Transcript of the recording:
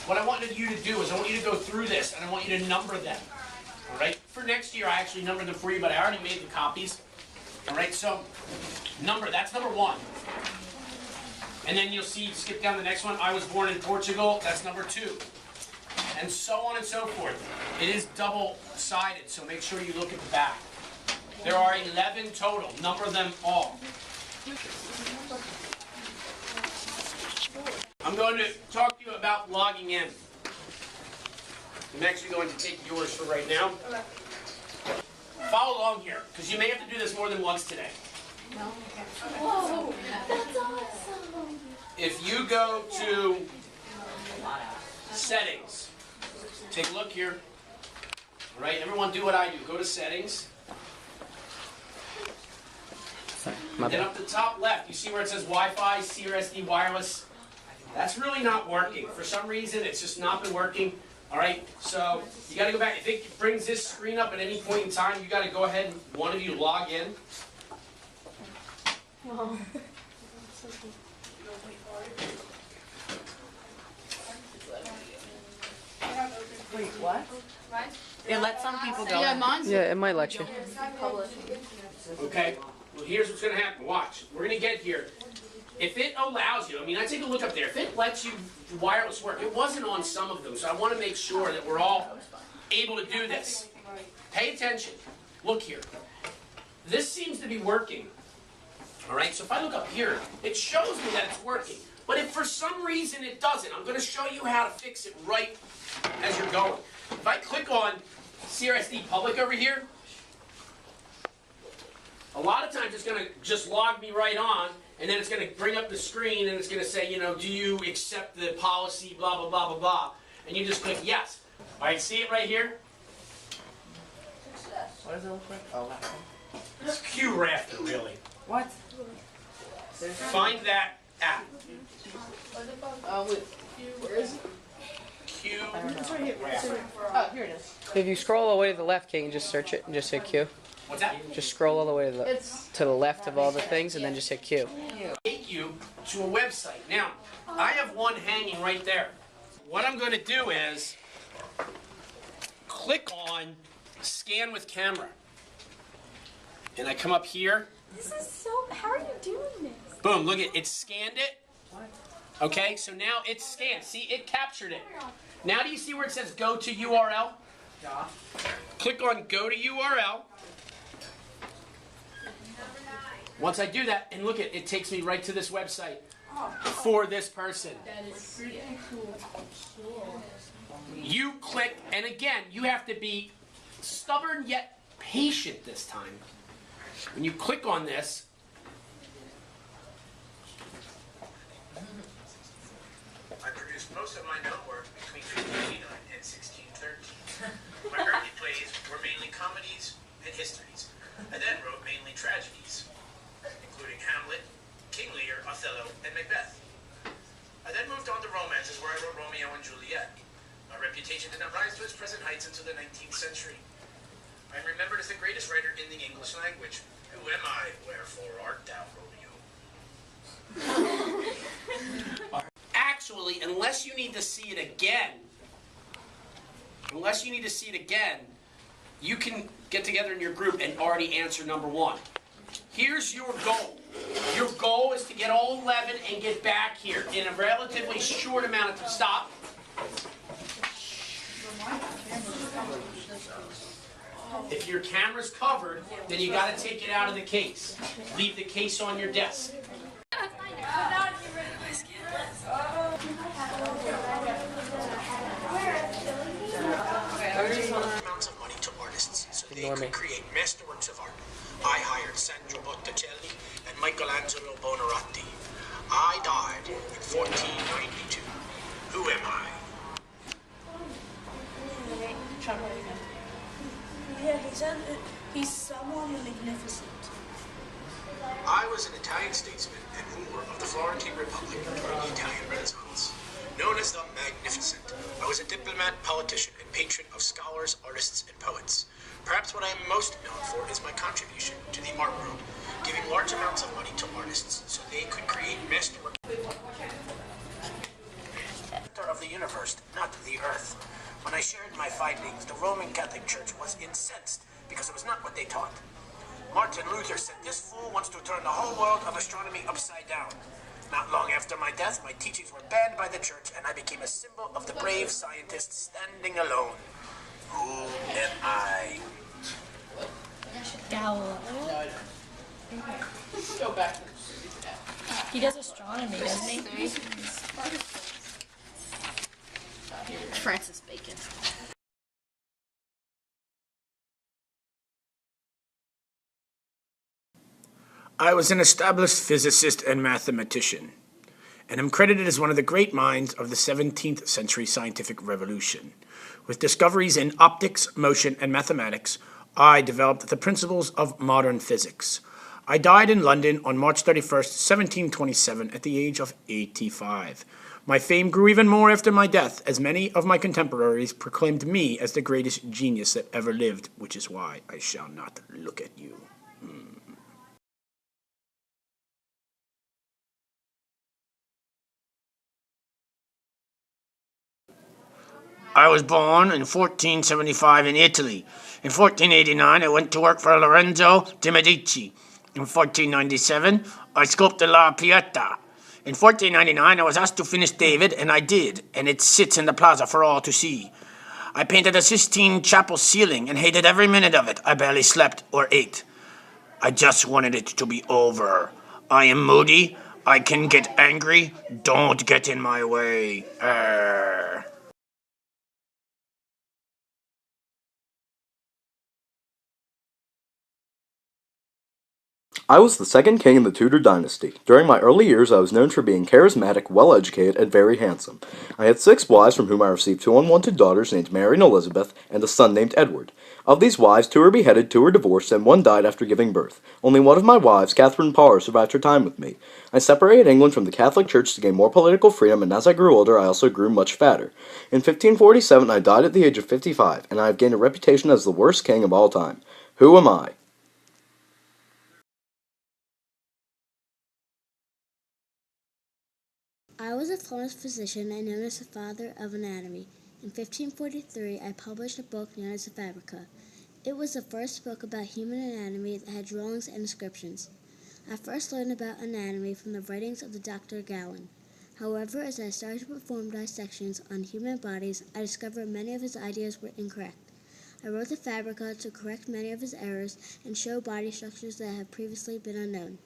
what I wanted you to do is I want you to go through this and I want you to number them. All right? For next year, I actually numbered them for you, but I already made the copies. All right? So, that's number 1. And then you'll see, skip down the next one, I was born in Portugal, that's number 2. And so on and so forth. It is double-sided, so make sure you look at the back. There are 11 total. Number them all. I'm going to talk to you about logging in. I'm actually going to take yours for right now. Follow along here, because you may have to do this more than once today. Whoa, that's awesome. If you go to settings, take a look here. All right, everyone do what I do. Go to settings. And then up the top left, you see where it says Wi-Fi, CRSD, wireless. That's really not working. For some reason, it's just not been working. All right, so you got to go back. If it brings this screen up at any point in time, you got to go ahead and one of you log in. Whoa. Wait, what? It lets some people go. Yeah, mine's it might let you. Okay, well here's what's going to happen. Watch. We're going to get here. If it allows you, I mean, I take a look up there. If it lets you wireless work, it wasn't on some of them, so I want to make sure that we're all able to do this. Pay attention. Look here. This seems to be working. All right, so if I look up here, it shows me that it's working. But if for some reason it doesn't, I'm going to show you how to fix it right as you're going. If I click on CRSD Public over here, a lot of times it's going to just log me right on, and then it's going to bring up the screen, and it's going to say, you know, do you accept the policy, blah, blah, blah, blah, blah. And you just click yes. All right, see it right here? What does it look like? Oh, that one. It's QRafter, really. What? Find that app. oh wait, where is it? QRafter. Oh, here it is. If you scroll all the way to the left, can you just search it and just hit Q? What's that? Just scroll all the way It's to the left of all the things and then just hit Q. Take you to a website. Now, I have one hanging right there. What I'm going to do is click on Scan with Camera. And I come up here. This is so. How are you doing this? Boom, look at it. Scanned it. Okay, so now it's scanned. See, it captured it. Now do you see where it says go to URL? Yeah. Click on go to URL. Once I do that, and look at it, takes me right to this website for this person. that is pretty cool. You click, and again, you have to be stubborn yet patient this time. When you click on this, I produced most of my known work between 1589 and 1613. My early plays were mainly comedies and histories. I then wrote mainly tragedies, including Hamlet, King Lear, Othello, and Macbeth. I then moved on to romances where I wrote Romeo and Juliet. My reputation did not rise to its present heights until the 19th century. I am remembered as the greatest writer in the English language. Who am I? Wherefore art thou, Romeo? actually, unless you need to see it again, you can get together in your group and already answer number 1. Here's your goal. Your goal is to get all 11 and get back here in a relatively short amount of time. Stop. If your camera's covered, then you got to take it out of the case. Leave the case on your desk. Amounts of money to artists so they could create masterworks of art. I hired Sandro Botticelli and Michelangelo Buonarroti. I died in 1492. Who am I? Yeah, he said he's someone magnificent. I was an Italian statesman and ruler of the Florentine Republic during the Italian Renaissance. Known as the Magnificent, I was a diplomat, politician, and patron of scholars, artists, and poets. Perhaps what I am most known for is my contribution to the art world, giving large amounts of money to artists so they could create masterwork. Of the universe, not findings, the Roman Catholic Church was incensed because it was not what they taught. Martin Luther said, "This fool wants to turn the whole world of astronomy upside down." Not long after my death, my teachings were banned by the church, and I became a symbol of the brave scientist standing alone. Who am I? Galileo. Go back. He does astronomy, doesn't he? Francis Bacon. I was an established physicist and mathematician, and am credited as one of the great minds of the 17th century scientific revolution. With discoveries in optics, motion, and mathematics, I developed the principles of modern physics. I died in London on March 31st, 1727, at the age of 85. My fame grew even more after my death, as many of my contemporaries proclaimed me as the greatest genius that ever lived, which is why I shall not look at you. I was born in 1475 in Italy. In 1489, I went to work for Lorenzo de' Medici. In 1497, I sculpted La Pieta. In 1499, I was asked to finish David, and I did, and it sits in the plaza for all to see. I painted the Sistine Chapel ceiling and hated every minute of it. I barely slept or ate. I just wanted it to be over. I am moody. I can get angry. Don't get in my way. I was the second king in the Tudor dynasty. During my early years, I was known for being charismatic, well-educated, and very handsome. I had 6 wives from whom I received 2 unwanted daughters named Mary and Elizabeth, and a son named Edward. Of these wives, 2 were beheaded, 2 were divorced, and 1 died after giving birth. Only one of my wives, Catherine Parr, survived her time with me. I separated England from the Catholic Church to gain more political freedom, and as I grew older, I also grew much fatter. In 1547, I died at the age of 55, and I have gained a reputation as the worst king of all time. Who am I? I was a Florence physician and known as the father of anatomy. In 1543, I published a book known as the Fabrica. It was the first book about human anatomy that had drawings and descriptions. I first learned about anatomy from the writings of the Dr. Galen. However, as I started to perform dissections on human bodies, I discovered many of his ideas were incorrect. I wrote the Fabrica to correct many of his errors and show body structures that have previously been unknown.